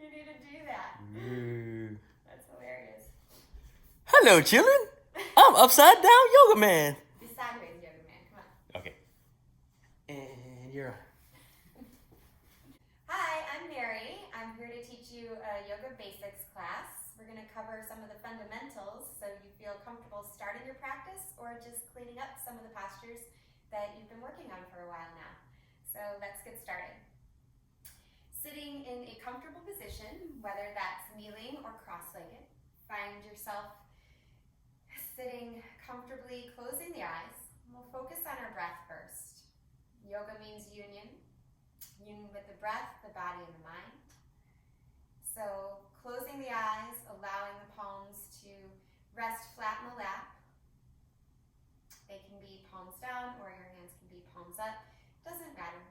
You need to do that. That's hilarious. Hello, children. I'm Upside Down Yoga Man. Be sideways, yoga man. Come on. Okay. And you're... Hi, I'm Mary. I'm here to teach you a yoga basics class. We're going to cover some of the fundamentals so you feel comfortable starting your practice or just cleaning up some of the postures that you've been working on for a while now. So let's get started. Sitting in a comfortable position, whether that's kneeling or cross-legged, find yourself sitting comfortably, closing the eyes. We'll focus on our breath first. Yoga means union with the breath, the body, and the mind. So closing the eyes, allowing the palms to rest flat in the lap. They can be palms down or your hands can be palms up. Doesn't matter,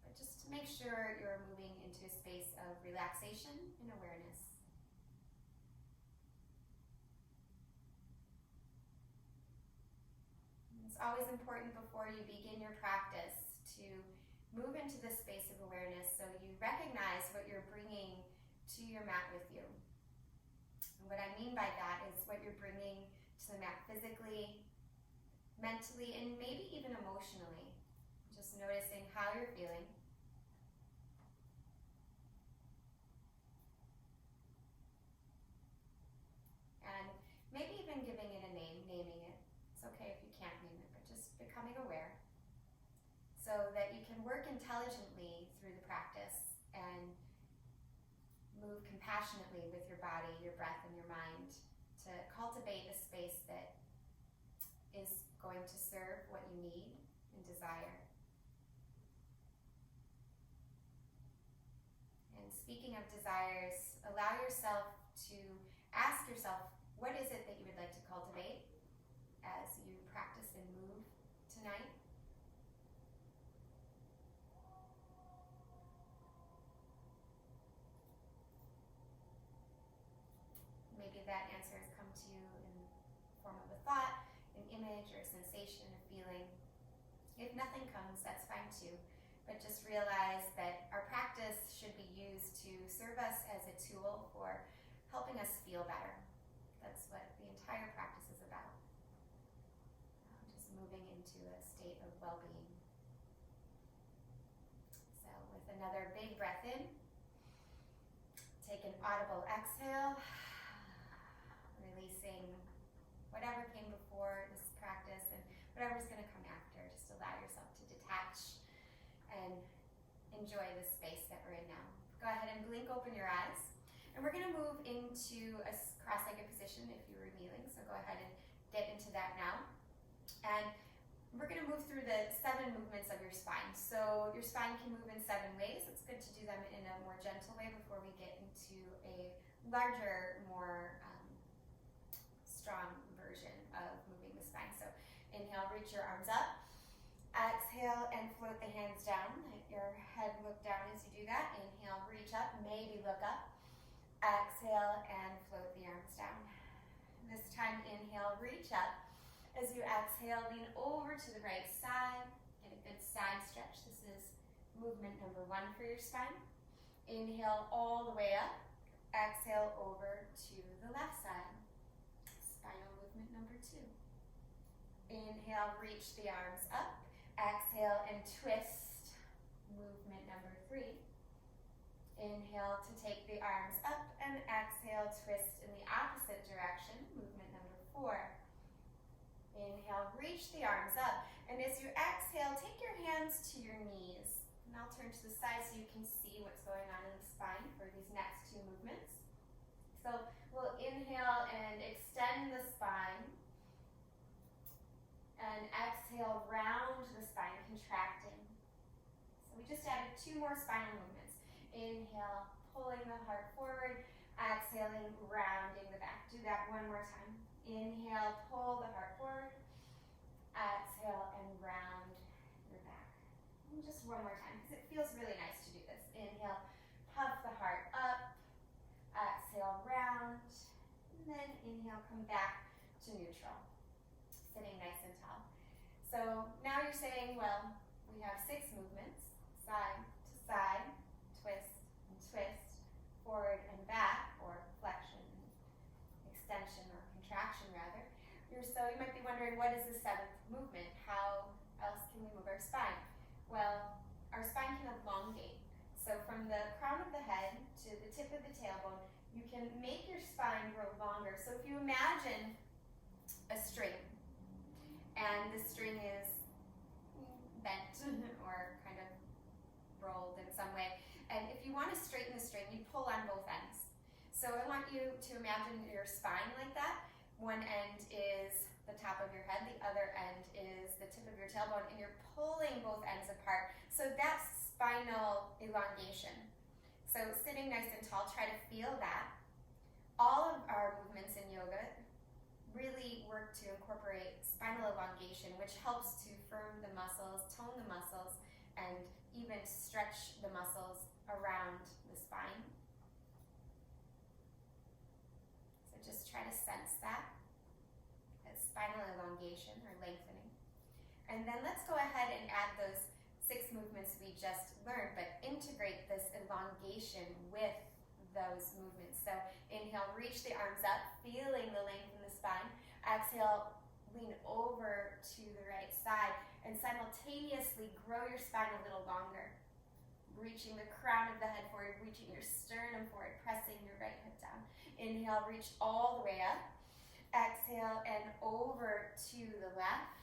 but just to make sure you're moving into a space of relaxation and awareness. It's always important before you begin your practice to move into this space of awareness so you recognize what you're bringing to your mat with you. And what I mean by that is what you're bringing to the mat physically, mentally, and maybe even emotionally. Just noticing how you're feeling. And maybe even giving it a name, naming it. It's okay if you can't name it, but just becoming aware so that you can work intelligently through the practice and move compassionately with your body, your breath, and your mind to cultivate a space that is going to serve what you need and desire. And speaking of desires, allow yourself to ask yourself, what is it that you would like to cultivate as you practice and move tonight? Maybe that answer has come to you in the form of a thought, an image, or a sensation, a feeling. If nothing comes, that's fine too. But just realize that our practice should be used to serve us as a tool for helping us feel better. That's what the entire practice is about. Just moving into a state of well-being. So with another big breath in, take an audible exhale, releasing whatever came before this practice and whatever's going to come after. Just allow yourself to detach and enjoy the space that we're in now. Go ahead and blink open your eyes. And we're going to move into a cross-legged position if you were kneeling. So go ahead and get into that now. And we're going to move through the 7 movements of your spine. So your spine can move in 7 ways. It's good to do them in a more gentle way before we get into a larger, more strong version of moving the spine. So inhale, reach your arms up. Exhale and float the hands down. Let your head look down as you do that. Inhale, reach up, maybe look up. Exhale and float the arms down. This time, inhale, reach up. As you exhale, lean over to the right side. Get a good side stretch. This is movement number 1 for your spine. Inhale all the way up. Exhale over to the left side. Spinal movement number 2. Inhale, reach the arms up. Exhale and twist. Movement number 3. Inhale to take the arms up and exhale, twist in the opposite direction. Movement number 4. Inhale, reach the arms up. And as you exhale, take your hands to your knees. And I'll turn to the side so you can see what's going on in the spine for these next 2 movements. So we'll inhale and extend the spine. And exhale, round the spine, contracting. So we just added 2 more spinal movements. Inhale, pulling the heart forward. Exhaling, rounding the back. Do that one more time. Inhale, pull the heart forward. Exhale and round your back. And just one more time because it feels really nice to do this. Inhale, puff the heart up. Exhale, round. And then inhale, come back to neutral. Sitting nice and tall. So now you're saying, well, we have 6 movements. Side to side, twist and twist, forward and the crown of the head to the tip of the tailbone, you can make your spine grow longer. So if you imagine a string, and the string is bent or kind of rolled in some way, and if you want to straighten the string, you pull on both ends. So I want you to imagine your spine like that. One end is the top of your head, the other end is the tip of your tailbone, and you're pulling both ends apart. So that's spinal elongation. So sitting nice and tall, try to feel that. All of our movements in yoga really work to incorporate spinal elongation, which helps to firm the muscles, tone the muscles, and even stretch the muscles around the spine. So just try to sense that as spinal elongation or lengthening. And then let's go ahead and add those 6 movements we just learned, but integrate this elongation with those movements. So inhale, reach the arms up, feeling the length in the spine. Exhale, lean over to the right side, and simultaneously grow your spine a little longer. Reaching the crown of the head forward, reaching your sternum forward, pressing your right hip down. Inhale, reach all the way up. Exhale, and over to the left.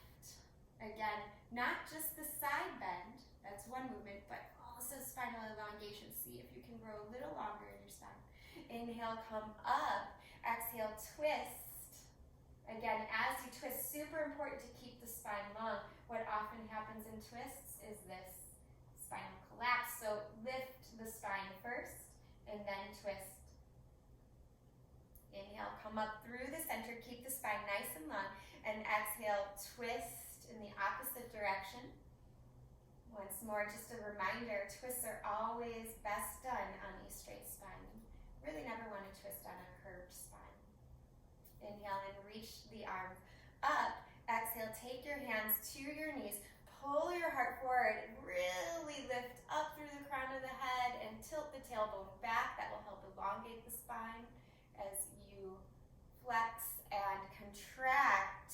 Again, not just the side bend, that's one movement, but also spinal elongation. See if you can grow a little longer in your spine. Inhale, come up. Exhale, twist. Again, as you twist, super important to keep the spine long. What often happens in twists is this spinal collapse. So lift the spine first and then twist. Inhale, come up through the center, keep the spine nice and long, and exhale, twist in the opposite direction. Once more, just a reminder, twists are always best done on a straight spine. Really never want to twist on a curved spine. Inhale and reach the arms up. Exhale, take your hands to your knees, pull your heart forward, really lift up through the crown of the head and tilt the tailbone back. That will help elongate the spine as you flex and contract.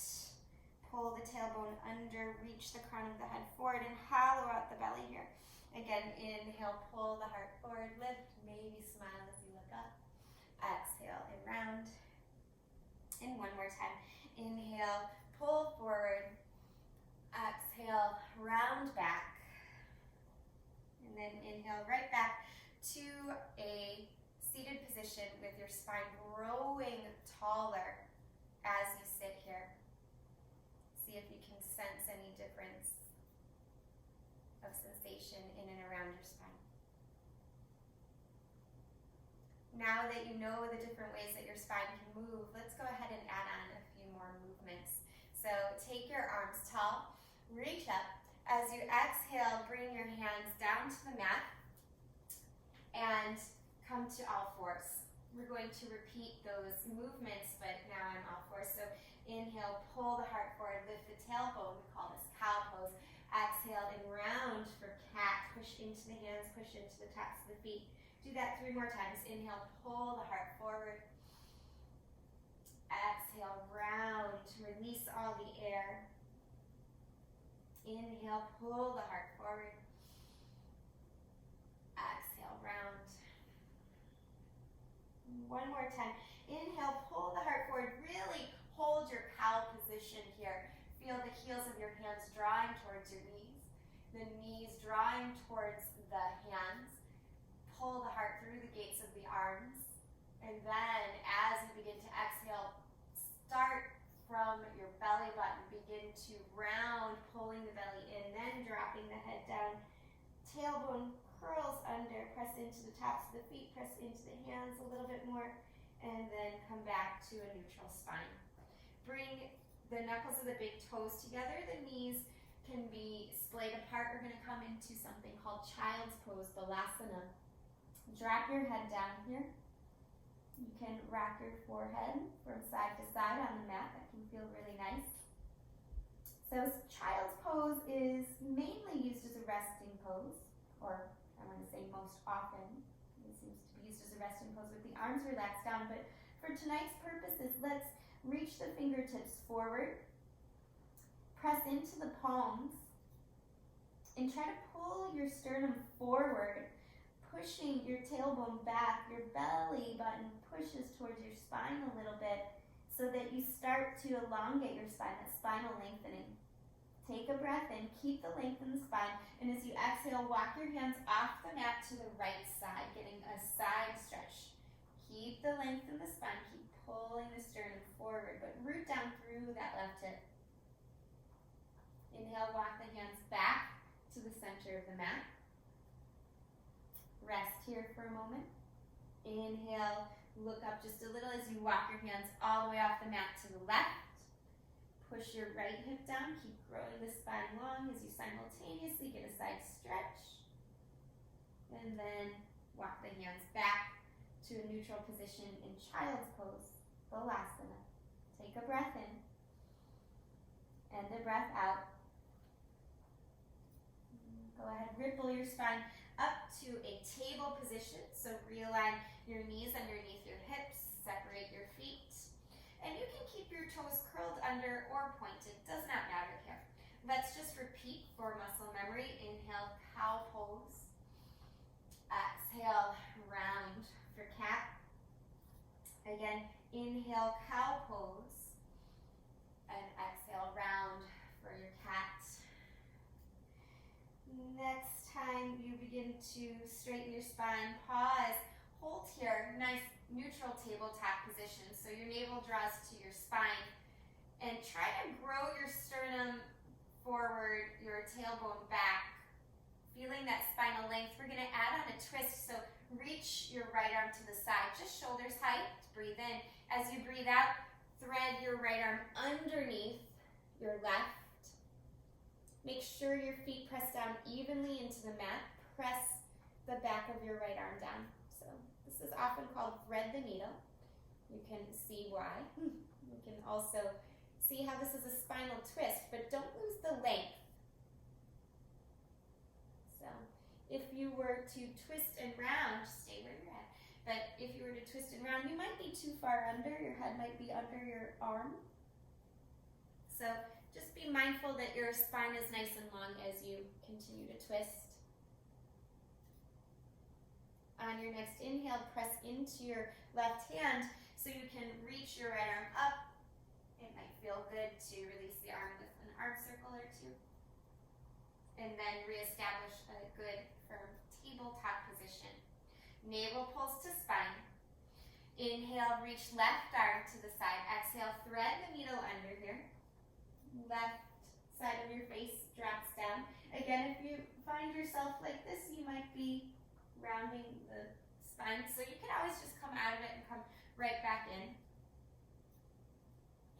Pull the tailbone under, reach the crown of the head forward, and hollow out the belly here. Again, inhale, pull the heart forward, lift, maybe smile as you look up. Exhale and round. And one more time. Inhale, pull forward. Exhale, round back. And then inhale, right back to a seated position with your spine growing taller as you sit here. See if you can sense any difference of sensation in and around your spine. Now that you know the different ways that your spine can move, let's go ahead and add on a few more movements. So take your arms tall, reach up. As you exhale, bring your hands down to the mat and come to all fours. We're going to repeat those movements, but now on all fours. So inhale, pull the heart forward, lift the tailbone. We call this cow pose. Exhale and round for cat. Push into the hands, push into the tops of the feet. Do that 3 more times. Inhale, pull the heart forward. Exhale, round. Release all the air. Inhale, pull the heart forward. Exhale, round. One more time. Inhale, pull the heart forward. Really hold your cow position here. Feel the heels of your hands drawing towards your knees. The knees drawing towards the hands. Pull the heart through the gates of the arms. And then as you begin to exhale, start from your belly button. Begin to round, pulling the belly in, then dropping the head down. Tailbone curls under, press into the tops of the feet, press into the hands a little bit more, and then come back to a neutral spine. Bring the knuckles of the big toes together. The knees can be splayed apart. We're going to come into something called child's pose, balasana. Drop your head down here. You can rock your forehead from side to side on the mat. That can feel really nice. So child's pose is mainly used as a resting pose, or I want to say most often. It seems to be used as a resting pose with the arms relaxed down. But for tonight's purposes, let's reach the fingertips forward. Press into the palms. And try to pull your sternum forward. pushing your tailbone back, your belly button pushes towards your spine a little bit so that you start to elongate your spine, that spinal lengthening. Take a breath in, keep the length in the spine, and as you exhale, walk your hands off the mat to the right side, getting a side stretch. Keep the length in the spine, keep pulling the sternum forward, but root down through that left hip. Inhale, walk the hands back to the center of the mat. Rest here for a moment. Inhale, look up just a little as you walk your hands all the way off the mat to the left. Push your right hip down, keep growing the spine long as you simultaneously get a side stretch. And then walk the hands back to a neutral position in child's pose, Balasana. Take a breath in and a breath out. Go ahead, ripple your spine up to a table position. So realign your knees underneath your hips, separate your feet. And you can keep your toes curled under or pointed, does not matter here. Let's just repeat for muscle memory. Inhale, cow pose. Exhale, round for cat. Again, inhale, cow pose. And exhale, round for your cat. Next time you begin to straighten your spine, pause, hold here, nice neutral tabletop position. So your navel draws to your spine and try to grow your sternum forward, your tailbone back. Feeling that spinal length, we're gonna add on a twist. So reach your right arm to the side, just shoulders height, breathe in. As you breathe out, thread your right arm underneath your left. Make sure your feet press down evenly into the mat. Press the back of your right arm down. So this is often called thread the needle. You can see why. You can also see how this is a spinal twist, but don't lose the length. So if you were to twist and round, stay where you're at. But if you were to twist and round, you might be too far under. Your head might be under your arm. So just be mindful that your spine is nice and long as you continue to twist. On your next inhale, press into your left hand so you can reach your right arm up. It might feel good to release the arm with an arm circle or two. And then reestablish a good firm tabletop position. Navel pulls to spine. Inhale, reach left arm to the side. Exhale, thread the needle under here. Left side of your face drops down. Again, if you find yourself like this, you might be rounding the spine. So you can always just come out of it and come right back in.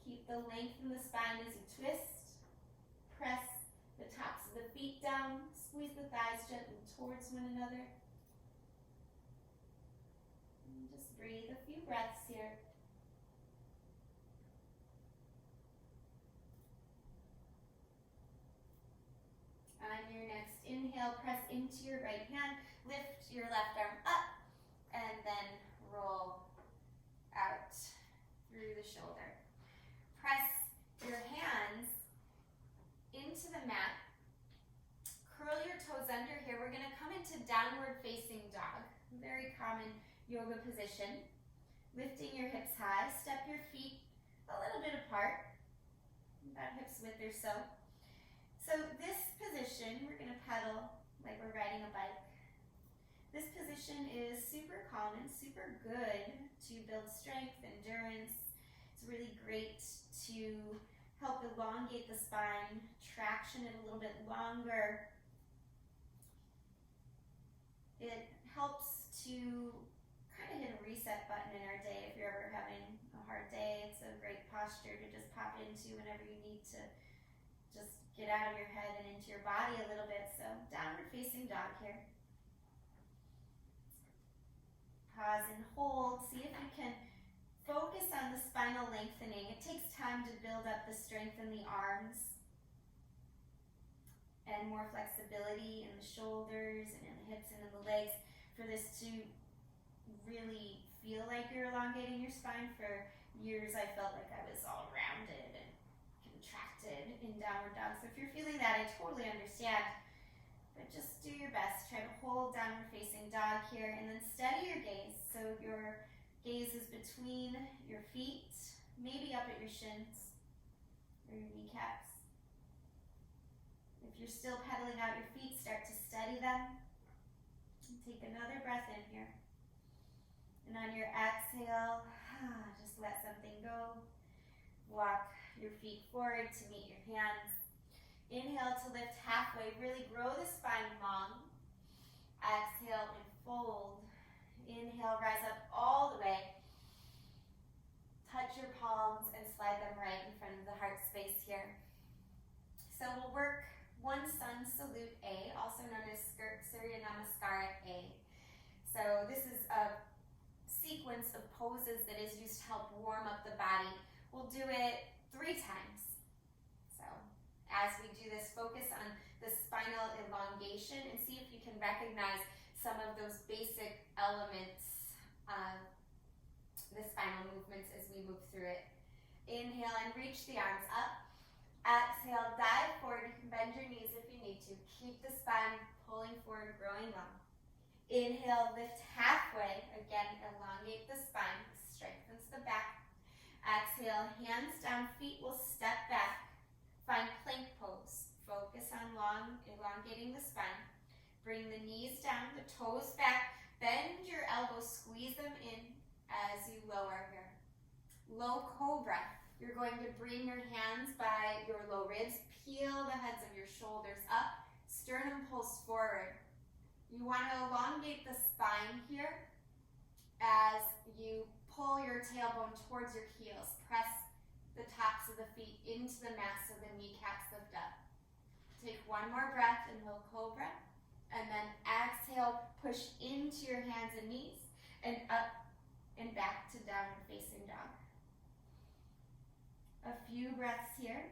Keep the length in the spine as you twist. Press the tops of the feet down. Squeeze the thighs gently towards one another. And just breathe a few breaths here. On your next inhale, press into your right hand, lift your left arm up, and then roll out through the shoulder. Press your hands into the mat. Curl your toes under here. We're gonna come into downward facing dog. Very common yoga position. Lifting your hips high, step your feet a little bit apart, about hips width or so. So this position, we're going to pedal like we're riding a bike. This position is super common, super good to build strength, endurance. It's really great to help elongate the spine, traction it a little bit longer. It helps to kind of hit a reset button in our day. If you're ever having a hard day, it's a great posture to just pop into whenever you need to just get out of your head and into your body a little bit. So downward facing dog here. Pause and hold. See if you can focus on the spinal lengthening. It takes time to build up the strength in the arms and more flexibility in the shoulders and in the hips and in the legs for this to really feel like you're elongating your spine. For years I felt like I was all rounded and contracted in downward dog. So if you're feeling that, I totally understand. but just do your best. Try to hold downward facing dog here, and then steady your gaze. So your gaze is between your feet, maybe up at your shins or your kneecaps. If you're still pedaling out your feet, start to steady them. And take another breath in here. And on your exhale, just let something go. Walk your feet forward to meet your hands. Inhale to lift halfway. Really grow the spine long. Exhale and fold. Inhale, rise up all the way. Touch your palms and slide them right in front of the heart space here. So we'll work one sun salute A, also known as Surya Namaskara A. So this is a sequence of poses that is used to help warm up the body. We'll do it 3 times. So as we do this, focus on the spinal elongation and see if you can recognize some of those basic elements of the spinal movements as we move through it. Inhale and reach the arms up. Exhale, dive forward. You can bend your knees if you need to. Keep the spine pulling forward, growing long. Inhale, lift halfway. Again, elongate the spine, strengthens the back. Exhale, hands down, feet will step back. Find plank pose. Focus on elongating the spine. Bring the knees down, the toes back. Bend your elbows, squeeze them in as you lower here. Low cobra. You're going to bring your hands by your low ribs. Peel the heads of your shoulders up. Sternum pulls forward. You want to elongate the spine here as you pull your tailbone towards your heels. Press the tops of the feet into the mat so the kneecaps lift up. Take one more breath in low cobra. And then exhale, push into your hands and knees and up and back to downward facing dog. A few breaths here.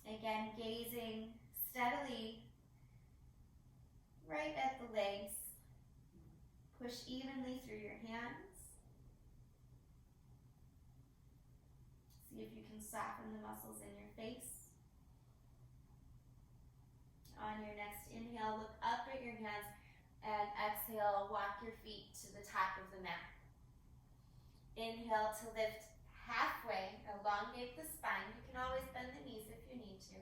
Again, gazing steadily right at the legs. Push evenly through your hands. See if you can soften the muscles in your face. On your next inhale, look up at your hands, and exhale, walk your feet to the top of the mat. Inhale to lift halfway, elongate the spine. You can always bend the knees if you need to.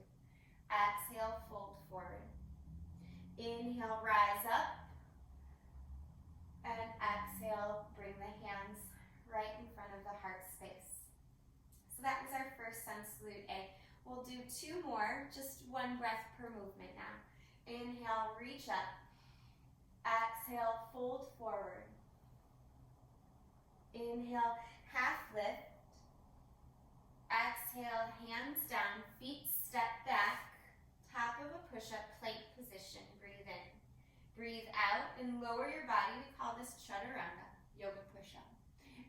Exhale, fold forward. Inhale, rise up. And exhale, bring the hands right in front of the heart space. So that was our first sun salute A. We'll do 2 more, just 1 breath per movement now. Inhale, reach up. Exhale, fold forward. Inhale, half lift. Exhale, hands down, feet step back. Top of a push-up, plank position. Breathe in. Breathe out and lower your body. We call this chaturanga, yoga push-up.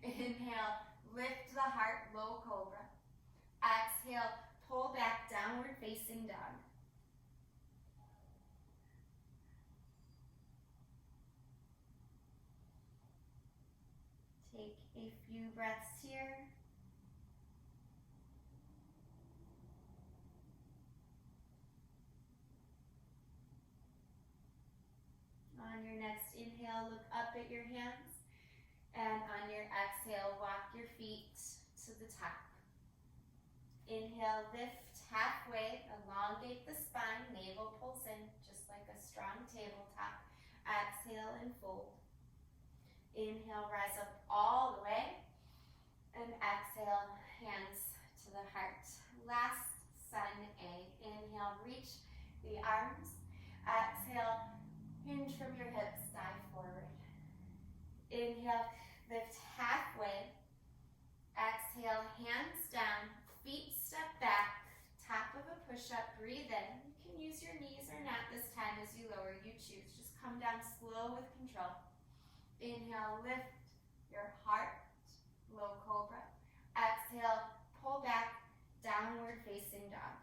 Inhale, lift the heart, low cobra. Exhale, pull back, downward facing dog. Take a few breaths here. On your next inhale, look up at your hands. And on your exhale, walk your feet to the top. Inhale, lift halfway, elongate the spine, navel pulls in, just like a strong tabletop. Exhale and fold. Inhale, rise up all the way. And exhale, hands to the heart. Last sun A. Inhale, reach the arms. Exhale, hinge from your hips, dive forward. Inhale, lift halfway. Exhale, hands down, feet step back, top of a push-up, breathe in. You can use your knees or not this time as you lower, you choose. Just come down slow with control. Inhale, lift your heart, low cobra. Exhale, pull back, downward facing dog.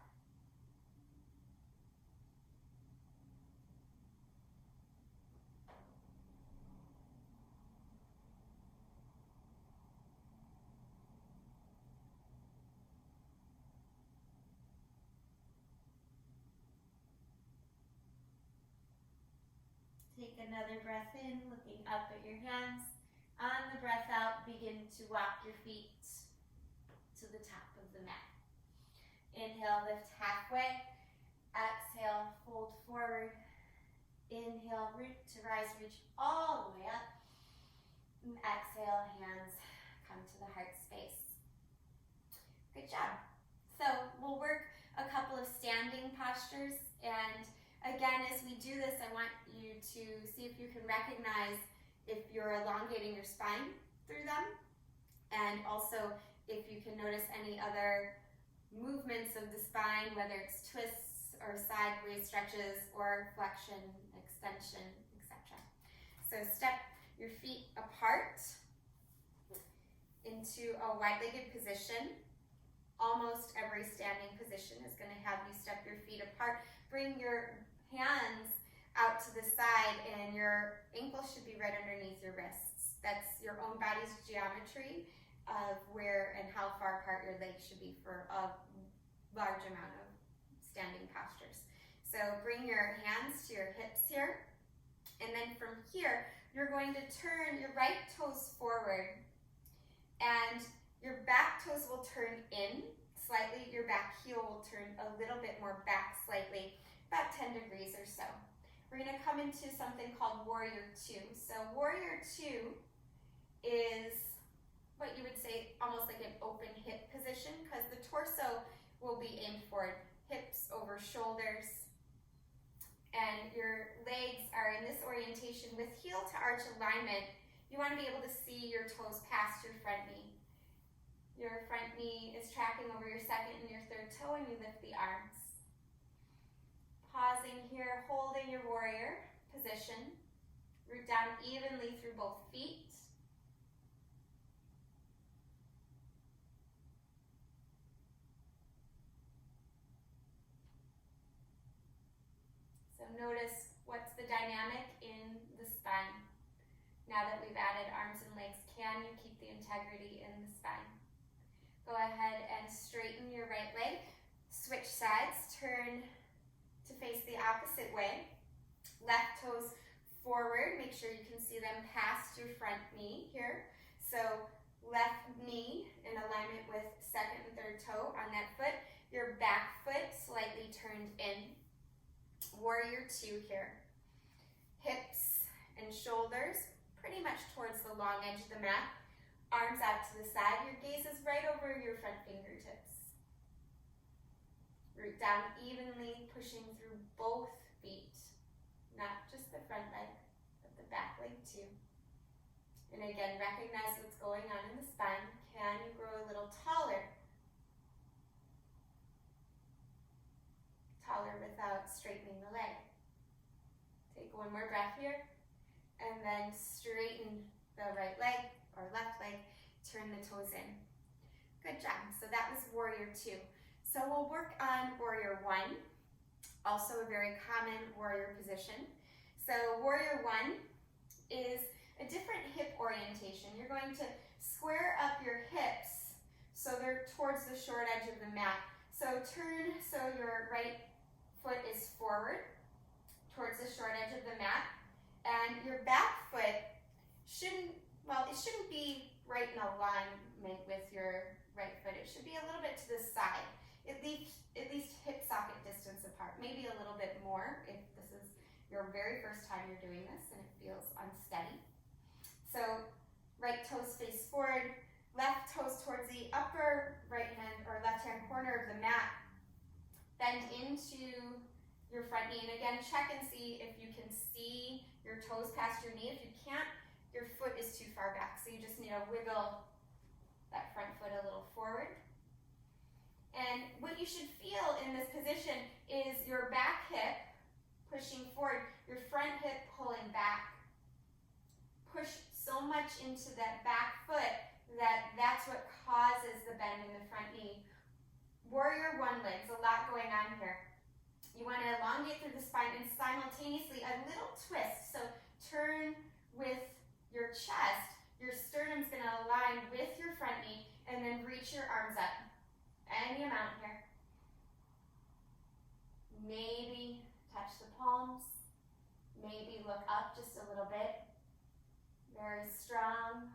Take another breath in, looking up at your hands. On the breath out, begin to walk your feet to the top of the mat. Inhale, lift halfway. Exhale, fold forward. Inhale, root to rise, reach all the way up. And exhale, hands come to the heart space. Good job. So we'll work a couple of standing postures, and again, as we do this, I want you to see if you can recognize if you're elongating your spine through them, and also if you can notice any other movements of the spine, whether it's twists or sideways stretches or flexion, extension, etc. So step your feet apart into a wide-legged position. Almost every standing position is going to have you step your feet apart. Bring your hands out to the side, and your ankles should be right underneath your wrists. That's your own body's geometry of where and how far apart your legs should be for a large amount of standing postures. So bring your hands to your hips here, and then from here, you're going to turn your right toes forward, and your back toes will turn in slightly. Your back heel will turn a little bit more back slightly, about 10 degrees or so. We're going to come into something called Warrior 2. So Warrior 2 is what you would say almost like an open hip position, because the torso will be aimed forward, hips over shoulders, and your legs are in this orientation with heel to arch alignment. You want to be able to see your toes past your front knee. Your front knee is tracking over your second and your third toe, and you lift the arms. Pausing here, holding your warrior position. Root down evenly through both feet. So notice what's the dynamic in the spine. Now that we've added arms and legs, can you keep the integrity in the spine? Go ahead and straighten your right leg. Switch sides, turn to face the opposite way. Left toes forward, make sure you can see them past your front knee here. So left knee in alignment with second and third toe on that foot. Your back foot slightly turned in. Warrior 2 here. Hips and shoulders pretty much towards the long edge of the mat. Arms out to the side. Your gaze is right over your front fingertips. Root down evenly, pushing through both feet. Not just the front leg, but the back leg too. And again, recognize what's going on in the spine. Can you grow a little taller? Taller without straightening the leg. Take one more breath here, and then straighten the right leg or left leg, turn the toes in. Good job. So that was Warrior 2. So we'll work on Warrior 1, also a very common warrior position. So Warrior 1 is a different hip orientation. You're going to square up your hips so they're towards the short edge of the mat. So turn so your right foot is forward towards the short edge of the mat, and your back foot shouldn't be right in alignment with your right foot. It should be a little bit to the side, at least hip socket distance apart, maybe a little bit more if this is your very first time you're doing this and it feels unsteady. So right toes face forward, left toes towards the upper right hand or left hand corner of the mat. Bend into your front knee, and again, check and see if you can see your toes past your knee. If you can't, your foot is too far back, so you just need to wiggle that front foot a little forward. And what you should feel in this position is your back hip pushing forward, your front hip pulling back. Push so much into that back foot that's what causes the bend in the front knee. Warrior 1 legs, a lot going on here. You want to elongate through the spine and simultaneously a little twist. So turn with your chest. Your sternum's going to align with your front knee, and then reach your arms up. Any amount here. Maybe touch the palms. Maybe maybe look up just a little bit. Very strong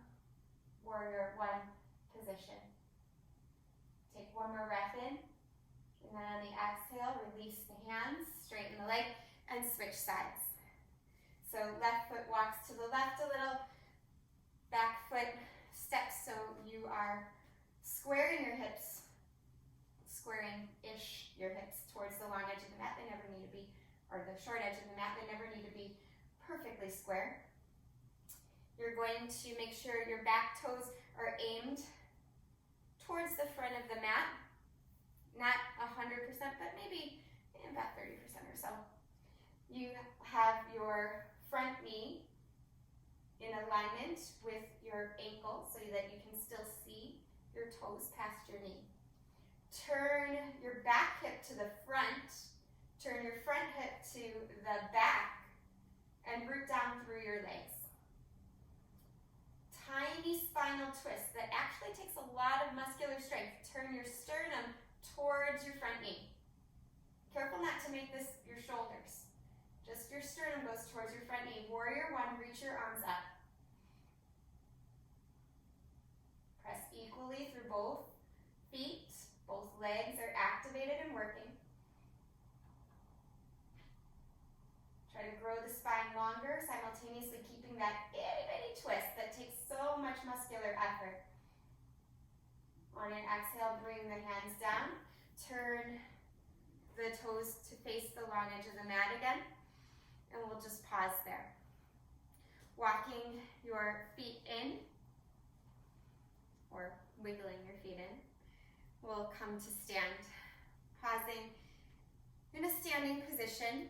warrior one position. Take one more breath in, and then on the exhale, release the hands, straighten the leg, and switch sides. So left foot walks to the left a little, back foot steps so you are squaring your hips, squaring-ish your hips towards the long edge of the mat. They never need to be, or the short edge of the mat, they never need to be perfectly square. You're going to make sure your back toes are aimed towards the front of the mat. Not 100%, but maybe about 30% or so. You have your front knee in alignment with your ankle so that you can still see your toes past your knee. Turn your back hip to the front, turn your front hip to the back, and root down through your legs. Tiny spinal twist that actually takes a lot of muscular strength. Turn your sternum towards your front knee. Careful not to make this your shoulders. Just your sternum goes towards your front knee. Warrior one, reach your arms up. Press equally through both feet. Both legs are activated and working. Try to grow the spine longer, simultaneously keeping that itty-bitty twist that takes so much muscular effort. On an exhale, bring the hands down. Turn the toes to face the long edge of the mat again. And we'll just pause there. Walking your feet in, or wiggling your feet in, we'll come to stand. Pausing in a standing position.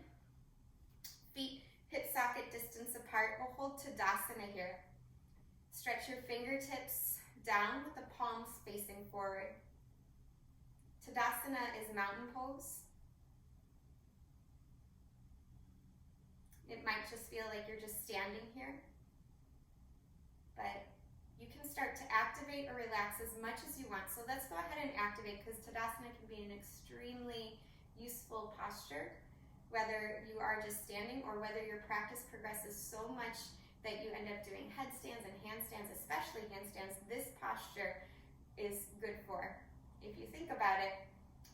Feet hip socket distance apart. We'll hold Tadasana here. Stretch your fingertips down with the palms facing forward. Tadasana is mountain pose. It might just feel like you're just standing here, but you can start to activate or relax as much as you want. So let's go ahead and activate, because Tadasana can be an extremely useful posture, whether you are just standing or whether your practice progresses so much that you end up doing headstands and handstands, especially handstands. This posture is good for. If you think about it,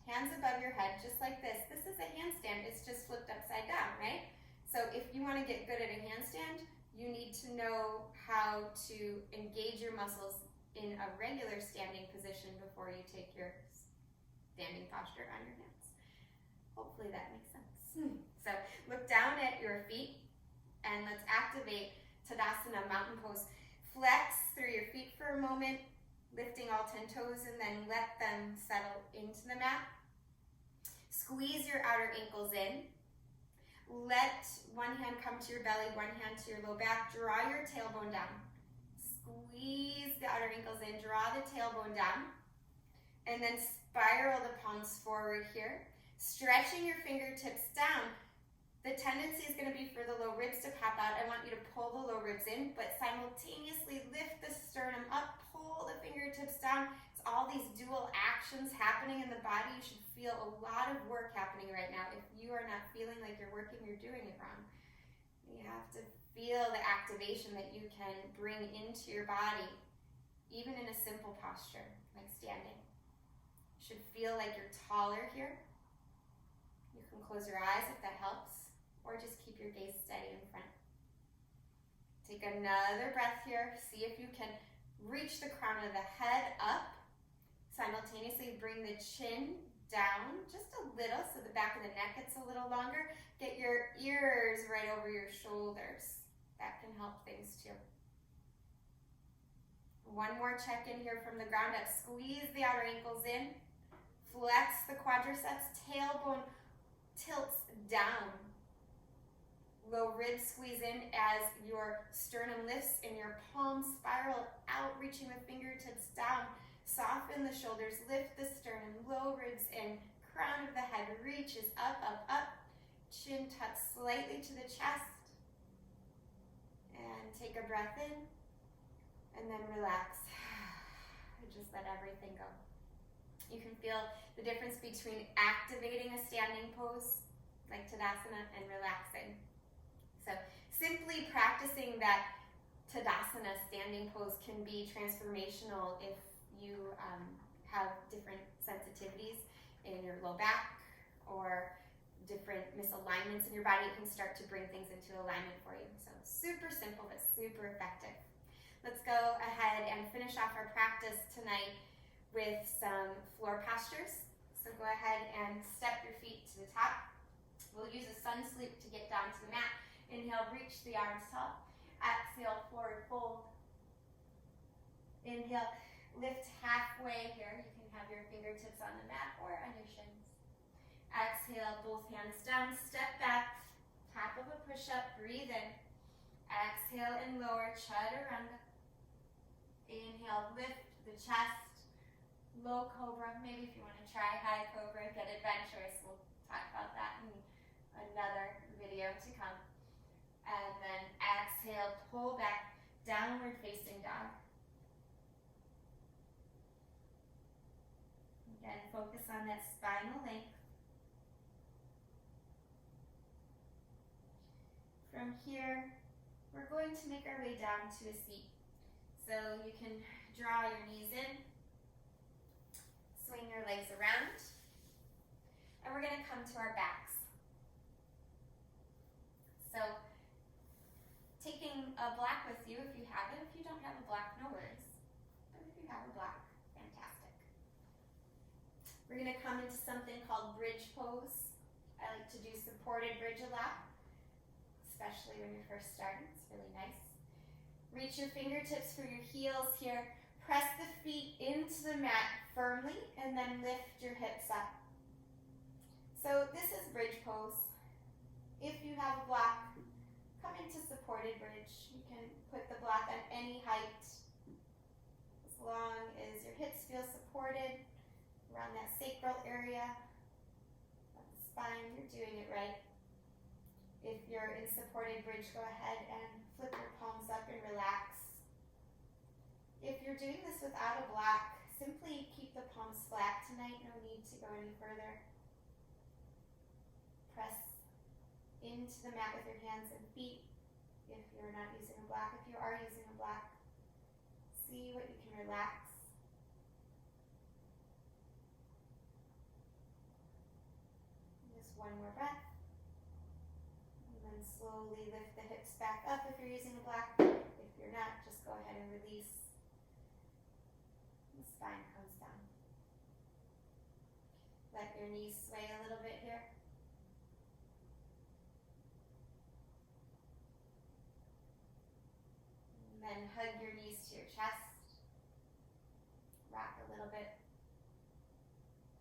hands above your head, just like this. This is a handstand, it's just flipped upside down, right? So if you want to get good at a handstand, you need to know how to engage your muscles in a regular standing position before you take your standing posture on your hands. Hopefully that makes sense. So look down at your feet and let's activate Tadasana, mountain pose. Flex through your feet for a moment, lifting all 10 toes, and then let them settle into the mat. Squeeze your outer ankles in. Let one hand come to your belly, one hand to your low back. Draw your tailbone down. Squeeze the outer ankles in, draw the tailbone down, and then spiral the palms forward here. Stretching your fingertips down. The tendency is going to be for the low ribs to pop out. I want you to pull the low ribs in, but simultaneously lift the sternum up, pull the fingertips down. It's all these dual actions happening in the body. You should feel a lot of work happening right now. If you are not feeling like you're working, you're doing it wrong. You have to feel the activation that you can bring into your body, even in a simple posture, like standing. You should feel like you're taller here. You can close your eyes if that helps, or just keep your gaze steady in front. Take another breath here. See if you can reach the crown of the head up. Simultaneously bring the chin down just a little so the back of the neck gets a little longer. Get your ears right over your shoulders. That can help things too. One more check in here from the ground up. Squeeze the outer ankles in. Flex the quadriceps. Tailbone tilts down. Low ribs squeeze in as your sternum lifts and your palms spiral out, reaching the fingertips down. Soften the shoulders, lift the sternum, low ribs in, crown of the head reaches up, up, up. Chin tucks slightly to the chest. And take a breath in, and then relax. Just let everything go. You can feel the difference between activating a standing pose, like Tadasana, and relaxing. So practicing that Tadasana standing pose can be transformational if you have different sensitivities in your low back or different misalignments in your body. It can start to bring things into alignment for you. So super simple but super effective. Let's go ahead and finish off our practice tonight with some floor postures. So go ahead and step your feet to the top. We'll use a sun sleep to get down to the mat. Inhale, reach the arms tall. Exhale, forward fold. Inhale, lift halfway here. You can have your fingertips on the mat or on your shins. Exhale, both hands down, step back, top of a push-up, breathe in. Exhale and lower, chaturanga. Inhale, lift the chest, low cobra. Maybe if you want to try high cobra, get adventurous. We'll talk about that in another video to come. And then exhale, pull back, downward facing dog. Again, focus on that spinal length. From here, we're going to make our way down to a seat. So you can draw your knees in, swing your legs around, and we're going to come to our backs. So taking a block with you if you have it. If you don't have a block, no worries. But if you have a block, fantastic. We're going to come into something called bridge pose. I like to do supported bridge a lot, especially when you're first starting. It's really nice. Reach your fingertips for your heels here. Press the feet into the mat firmly and then lift your hips up. So this is bridge pose. If you have a block, come into supported bridge. You can put the block on any height as long as your hips feel supported around that sacral area of the spine. You're doing it right. If you're in supported bridge, go ahead and flip your palms up and relax. If you're doing this without a block, simply keep the palms flat tonight. No need to go any further. Press into the mat with your hands and feet if you're not using a block. If you are using a block, see what you can relax. Just one more breath. And then slowly lift the hips back up if you're using a block. If you're not, just go ahead and release. The spine comes down. Let your knees sway a little bit here. And then hug your knees to your chest. Rock a little bit.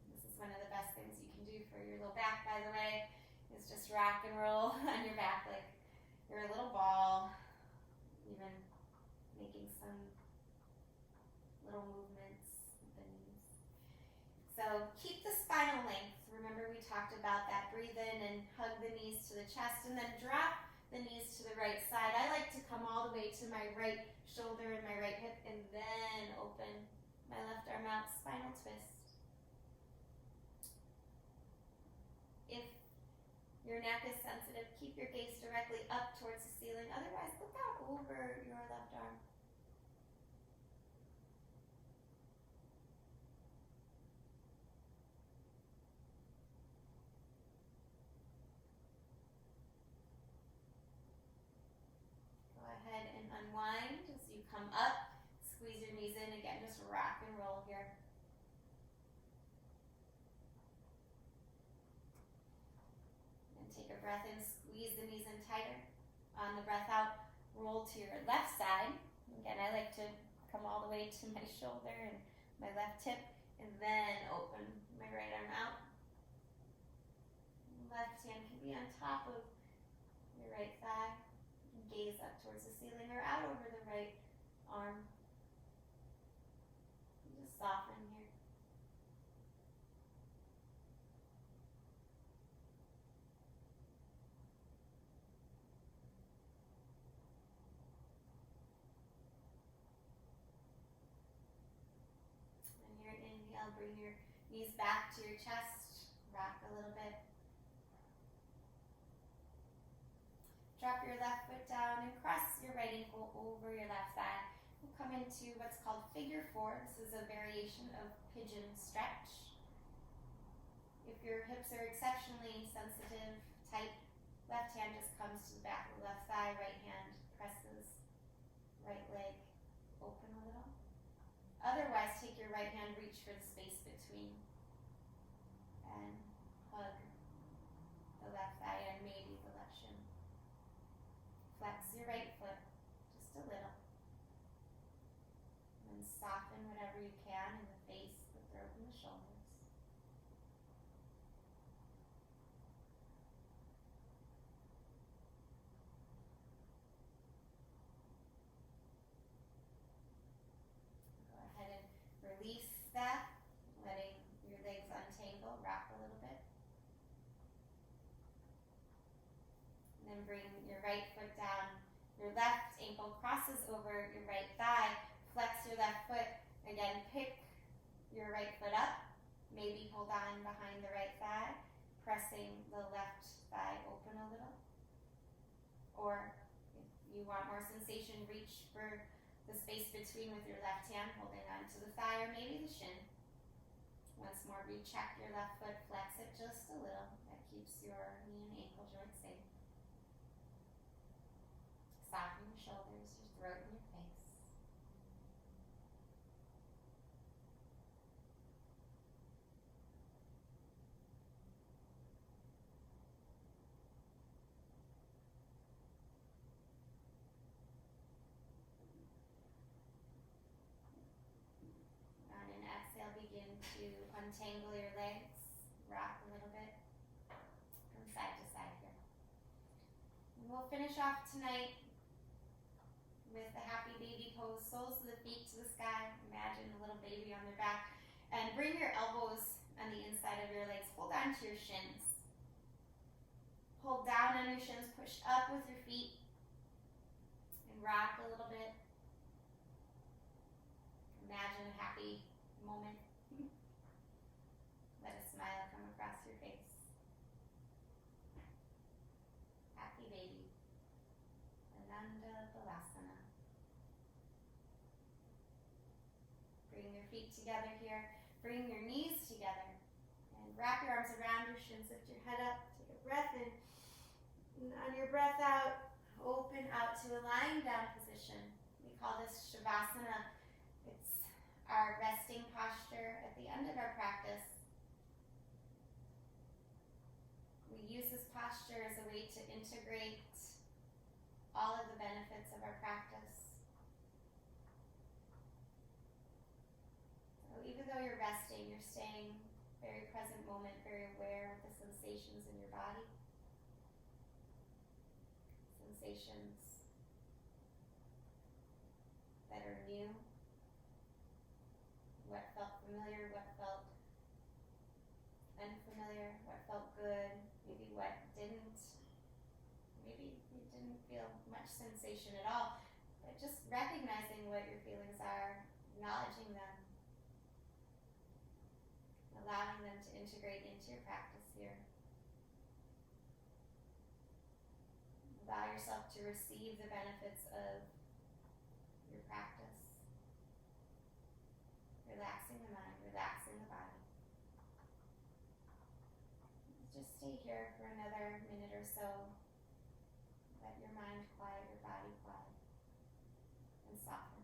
This is one of the best things you can do for your low back, by the way, is just rock and roll on your back like you're a little ball, even making some little movements with the knees. So keep the spinal length. Remember we talked about that. Breathe in and hug the knees to the chest and then drop the knees to the right side. I like to come all the way to my right shoulder and my right hip and then open my left arm out, spinal twist. If your neck is sensitive, keep your gaze directly up towards the ceiling. Otherwise, look out over your left arm. Go ahead and unwind as you come up. Squeeze your knees in. Again, just rock and roll here. And take a breath in, squeeze the knees in tighter. On the breath out, roll to your left side. Again, I like to come all the way to my shoulder and my left hip, and then open my right arm out. Left hand can be on top of your right thigh. Gaze up towards the ceiling or out over the right arm. Just soften here. On your inhale, bring your knees back to your chest. Rock a little bit. Drop your left foot down and cross your right ankle over your left thigh. We'll come into what's called figure 4. This is a variation of pigeon stretch. If your hips are exceptionally sensitive, tight, left hand just comes to the back of the left thigh, right hand presses right leg open a little. Otherwise, take your right hand, reach for the space between, and hug the left thigh and maybe the left shin. Flex your right foot just a little. And then soften whatever you can in the face, the throat, and the shoulders. Go ahead and release that, letting your legs untangle, rock a little bit. And then bring your right foot down. Your left ankle crosses over your right thigh. Flex your left foot. Again, pick your right foot up. Maybe hold on behind the right thigh, pressing the left thigh open a little. Or if you want more sensation, reach for the space between with your left hand, holding on to the thigh or maybe the shin. Once more, recheck your left foot, flex it just a little. That keeps your knee and ankle joint safe. Soften your shoulders, your throat, and your face. On an exhale, begin to untangle your legs, rock a little bit from side to side here. And we'll finish off tonight with the happy baby pose, soles of the feet to the sky. Imagine a little baby on their back. And bring your elbows on the inside of your legs. Hold on to your shins. Hold down on your shins. Push up with your feet. And rock a little bit. Imagine a happy moment. Let a smile come across your face. Happy baby. Ananda Balasana. Bring your feet together here. Bring your knees together. And wrap your arms around your shins. Lift your head up. Take a breath in. And on your breath out, open out to a lying down position. We call this Shavasana. It's our resting posture at the end of our practice. We use this posture as a way to integrate all of the benefits of our practice. So even though you're resting, you're staying very present moment, very aware of the sensations in your body. Sensations that are new. What felt familiar, what felt unfamiliar, what felt good, maybe what didn't. Maybe you didn't feel much sensation at all, but just recognizing what your feelings are, acknowledging them, allowing them to integrate into your practice here. Allow yourself to receive the benefits of your practice. Relaxing the mind, relaxing the body. Just stay here for another minute or so. Let your mind quiet, your body quiet, and soften.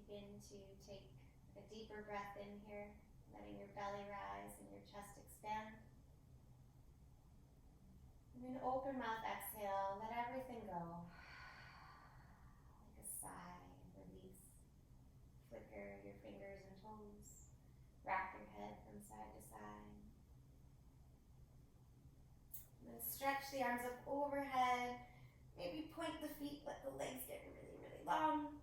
begin to take a deeper breath in here, letting your belly rise and your chest expand. And an open mouth exhale, let everything go. Like a sigh, release. Flicker your fingers and toes. Wrap your head from side to side. And then stretch the arms up overhead. Maybe point the feet, let the legs get really, really long.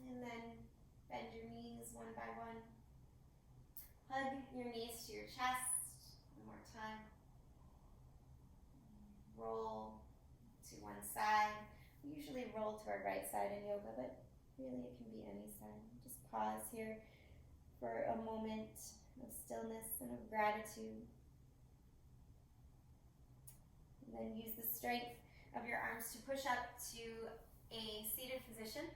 And then bend your knees one by one. Hug your knees to your chest. One more time. Roll to one side. We usually roll to our right side in yoga, but really it can be any side. Just pause here for a moment of stillness and of gratitude. And then use the strength of your arms to push up to a seated position.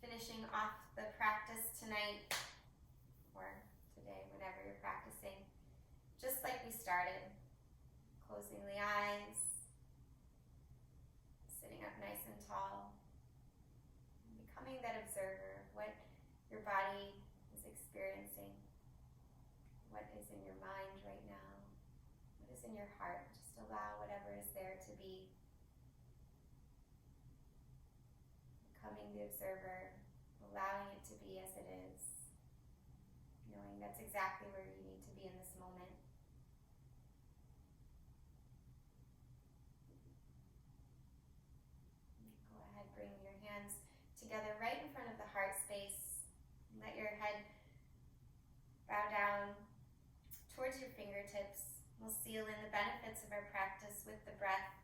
Finishing off the practice tonight, or today, whenever you're practicing, just like we started. Closing the eyes, sitting up nice and tall, becoming that observer of what your body is experiencing, what is in your mind right now, what is in your heart. Just allow whatever is there to be. Becoming the observer, allowing it to be as it is, knowing that's exactly where you need to be in this moment. Bring your hands together right in front of the heart space. Let your head bow down towards your fingertips. We'll seal in the benefits of our practice with the breath.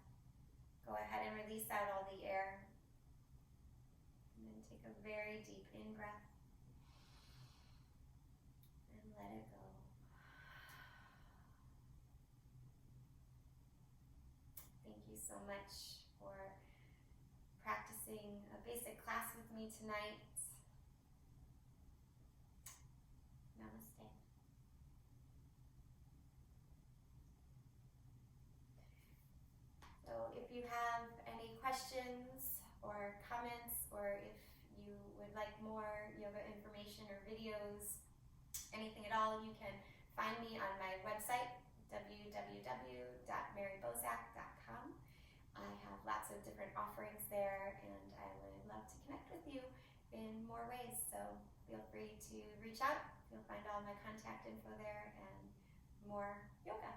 Go ahead and release out all the air. And then take a very deep in-breath. And let it go. Thank you so much for practicing a basic class with me tonight. Namaste. So if you have any questions or comments, or if you would like more yoga information or videos, anything at all, you can find me on my website, www.marybosak.com. I have lots of different offerings there, and I would love to connect with you in more ways. So feel free to reach out. You'll find all my contact info there and more yoga.